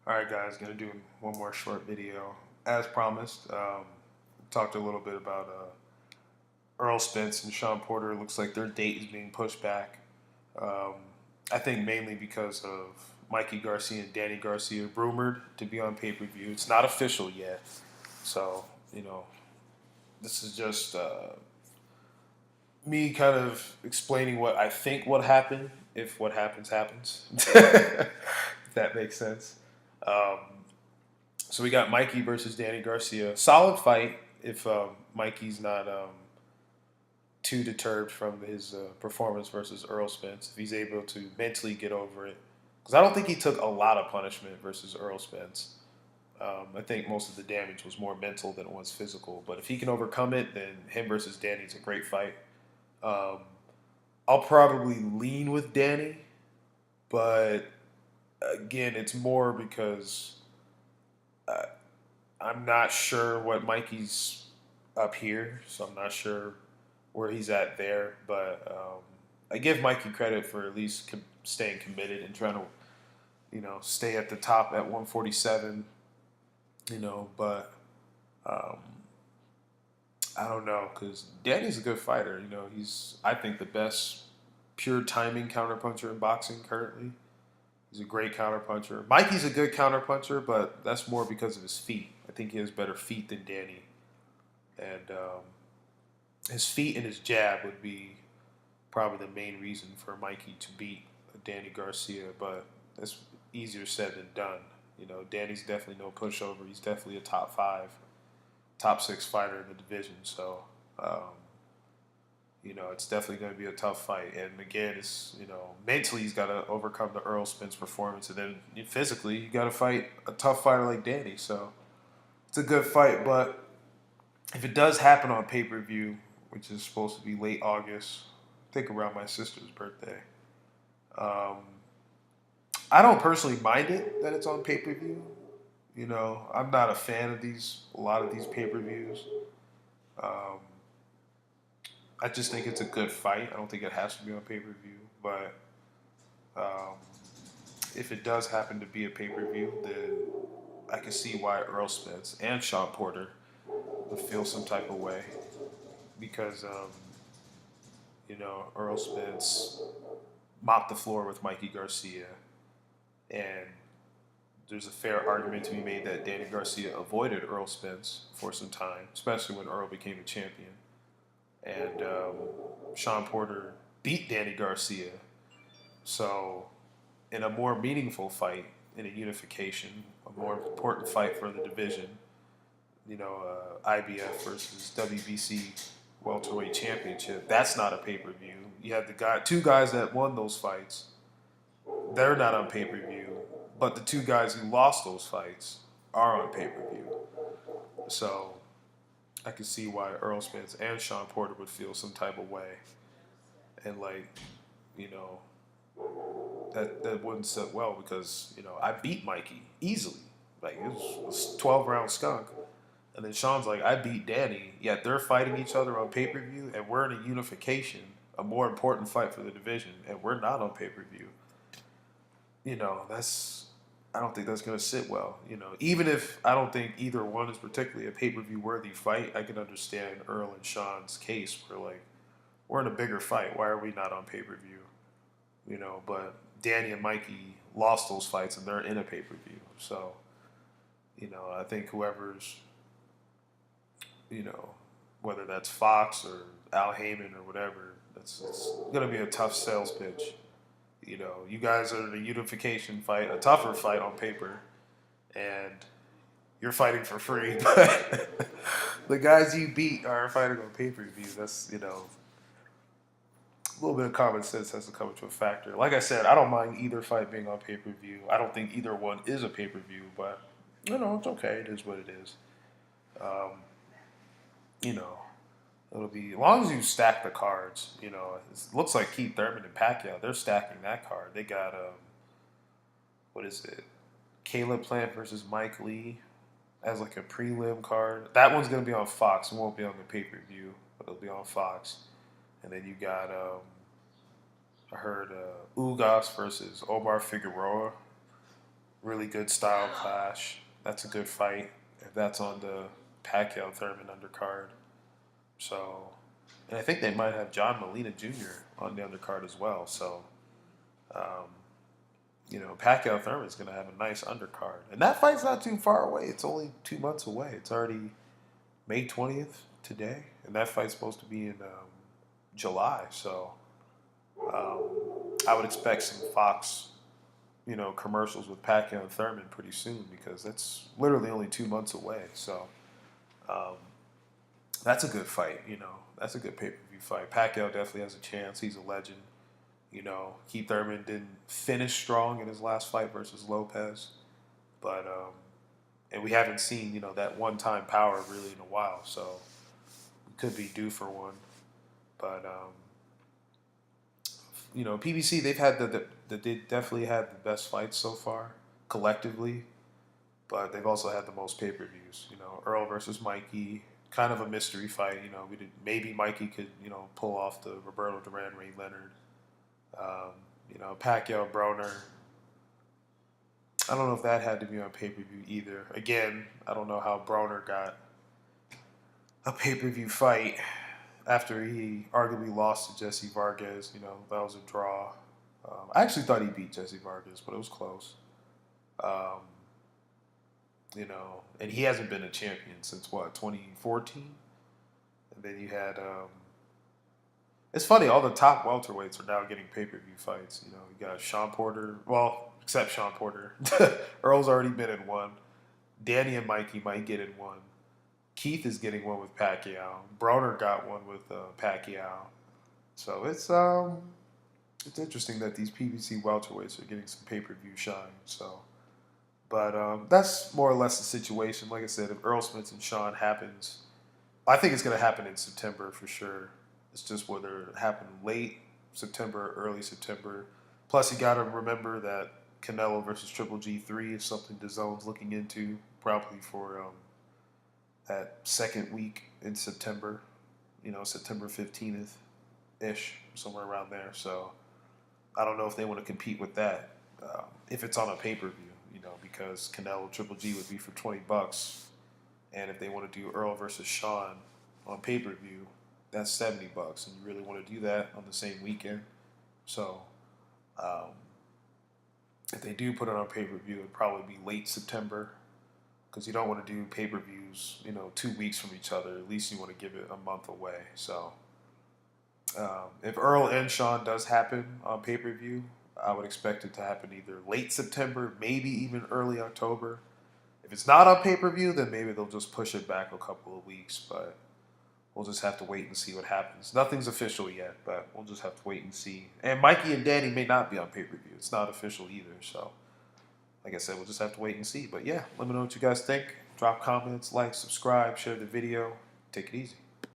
All right, guys, gonna do one more short video. As promised, talked a little bit about Earl Spence and Sean Porter. It looks like their date is being pushed back. Um, I think mainly because of Mikey Garcia and Danny Garcia rumored to be on pay-per-view. It's not official yet, so this is just me kind of explaining what I think would happen if what happens happens. If that makes sense. Um, So we got Mikey versus Danny Garcia. Solid fight if Mikey's not too deterred from his performance versus Earl Spence. If he's able to mentally get over it. Because I don't think he took a lot of punishment versus Earl Spence. I think most of the damage was more mental than it was physical. But if he can overcome it, then him versus Danny's a great fight. Um, I'll probably lean with Danny, but again, it's more because uh, I'm not sure what Mikey's up here, so I'm not sure where he's at there. But I give Mikey credit for at least staying committed and trying to, stay at the top at 147. But um, I don't know because Danny's a good fighter. He's I think the best pure timing counterpuncher in boxing currently. He's a great counterpuncher. Mikey's a good counterpuncher, but that's more because of his feet. I think he has better feet than Danny, and his feet and his jab would be probably the main reason for Mikey to beat Danny Garcia. But that's easier said than done. Danny's definitely no pushover. He's definitely a top five, top six fighter in the division. So, it's definitely going to be a tough fight. And again, mentally he's got to overcome the Earl Spence performance, and then physically you got to fight a tough fighter like Danny. So it's a good fight, but if it does happen on pay per view, which is supposed to be late August, I think around my sister's birthday. Um, I don't personally mind it that it's on pay per view. I'm not a fan of a lot of these pay per views. Um, I just think it's a good fight. I don't think it has to be on pay per view, but um, if it does happen to be a pay per view, then I can see why Earl Spence and Sean Porter would feel some type of way because Earl Spence mopped the floor with Mikey Garcia, and there's a fair argument to be made that Danny Garcia avoided Earl Spence for some time, especially when Earl became a champion. And Sean Porter beat Danny Garcia. So, in a more meaningful fight, in a unification, a more important fight for the division, IBF versus WBC welterweight championship. That's not a pay per view. You have two guys that won those fights. They're not on pay per view, but the two guys who lost those fights are on pay per view. So I can see why Earl Spence and Sean Porter would feel some type of way, and you know, that wouldn't sit well because I beat Mikey easily, like it was 12 round skunk. And then Sean's like, I beat Danny, yet they're fighting each other on pay per view, and we're in a unification, a more important fight for the division, and we're not on pay per view. That's I don't think that's going to sit well. Even if I don't think either one is particularly a pay per view worthy fight, I can understand Earl and Sean's case. Where like we're in a bigger fight. Why are we not on pay per view? But Danny and Mikey lost those fights, and they're in a pay per view. So I think whoever's you know, whether that's Fox or Al Heyman or whatever, it's going to be a tough sales pitch. You guys are in a unification fight, a tougher fight on paper, and you're fighting for free. But the guys you beat are fighting on pay per view. That's a little bit of common sense has to come into a factor. Like I said, I don't mind either fight being on pay per view. I don't think either one is a pay per view, but it's okay. It is what it is. Um, you know, It'll be as long as you stack the cards. It looks like Keith Thurman and Pacquiao. They're stacking that card. They got what is it? Caleb Plant versus Mike Lee as like a prelim card. That one's gonna be on Fox. It won't be on the pay per view, but it'll be on Fox. And then you got I heard Ugas versus Omar Figueroa. Really good style clash. That's a good fight. If that's on the Pacquiao Thurman undercard. So, and I think they might have John Molina Jr. on the undercard as well. So, um, Pacquiao Thurman is going to have a nice undercard. And that fight's not too far away. It's only 2 months away. It's already May 20th today. And that fight's supposed to be in July. So um, I would expect some Fox, commercials with Pacquiao and Thurman pretty soon because that's literally only 2 months away. So um, that's a good fight. That's a good pay per view fight. Pacquiao definitely has a chance. He's a legend. Keith Thurman didn't finish strong in his last fight versus Lopez, but and we haven't seen that one time power really in a while, so we could be due for one. But PBC they've had they definitely had the best fights so far collectively, but they've also had the most pay per views. Earl versus Mikey, kind of a mystery fight. We did maybe Mikey could pull off the Roberto Duran Ray Leonard. Pacquiao Broner. I don't know if that had to be on pay per view either. Again, I don't know how Broner got a pay per view fight after he arguably lost to Jesse Vargas. That was a draw. I actually thought he beat Jesse Vargas, but it was close. Um, and he hasn't been a champion since what, 2014? And then you had it's funny, all the top welterweights are now getting pay-per-view fights. You got Sean Porter, well, except Sean Porter. Earl's already been in one. Danny and Mikey might get in one. Keith is getting one with Pacquiao. Broner got one with Pacquiao. So it's interesting that these PBC welterweights are getting some pay-per-view shine. So, but that's more or less the situation. Like I said, if Earl Spence and Sean happens, I think it's going to happen in September for sure. It's just whether it happened late September, early September. Plus, you got to remember that Canelo versus Triple G3 is something DAZN's looking into, probably for that second week in September. September 15th ish, somewhere around there. So I don't know if they want to compete with that if it's on a pay per view. Because Canelo Triple G would be for $20, and if they want to do Earl versus Sean on pay per view, that's $70, and you really want to do that on the same weekend. So, if they do put it on pay per view, it'd probably be late September, because you don't want to do pay per views, 2 weeks from each other. At least you want to give it a month away. So, if Earl and Sean does happen on pay per view, I would expect it to happen either late September, maybe even early October. If it's not on pay per view, then maybe they'll just push it back a couple of weeks, but we'll just have to wait and see what happens. Nothing's official yet, but we'll just have to wait and see. And Mikey and Danny may not be on pay per view. It's not official either, so like I said, we'll just have to wait and see. But yeah, let me know what you guys think. Drop comments, like, subscribe, share the video. Take it easy.